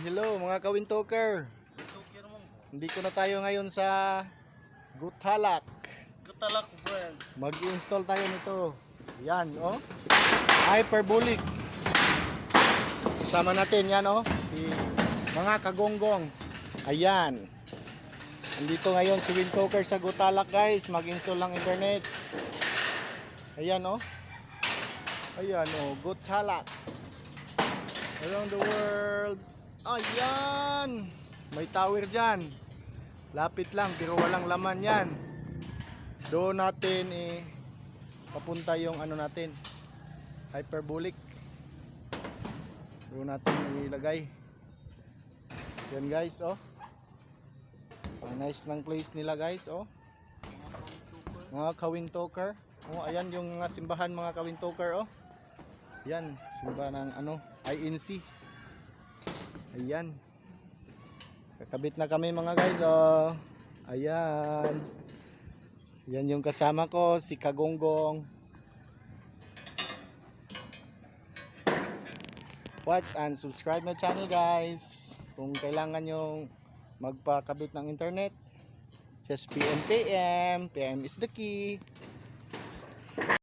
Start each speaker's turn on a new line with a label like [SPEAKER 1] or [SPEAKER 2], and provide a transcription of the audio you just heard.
[SPEAKER 1] Hello mga kawintoker. Nandito na tayo ngayon sa Gutalak.
[SPEAKER 2] Gutalak friends.
[SPEAKER 1] Mag-install tayo nito. Yan, oh. Hyperbolic. Kasama natin yan, oh. Si mga kagonggong. Ayan. Nandito ngayon si Wintoker sa Gutalak, guys. Mag-install ng internet. Ayan, oh. Ayan, oh. Gutalak. Around the world. Ayan. May tower dyan. Lapit lang pero walang laman yan. Doon natin papunta yung ano natin, hyperbolic. Doon natin ilagay. Yan guys, oh. Nice ng place nila guys, oh. Mga kawintoker. Oh, ayan yung simbahan mga kawintoker, oh. Yan, simbahan ng ano, INC. Ayan. Kakabit na kami mga guys, oh. Ayan. Yan yung kasama ko, si Kagonggong. Watch and subscribe my channel guys. Kung kailangan yung magpakabit ng internet, just PM. PM is the key.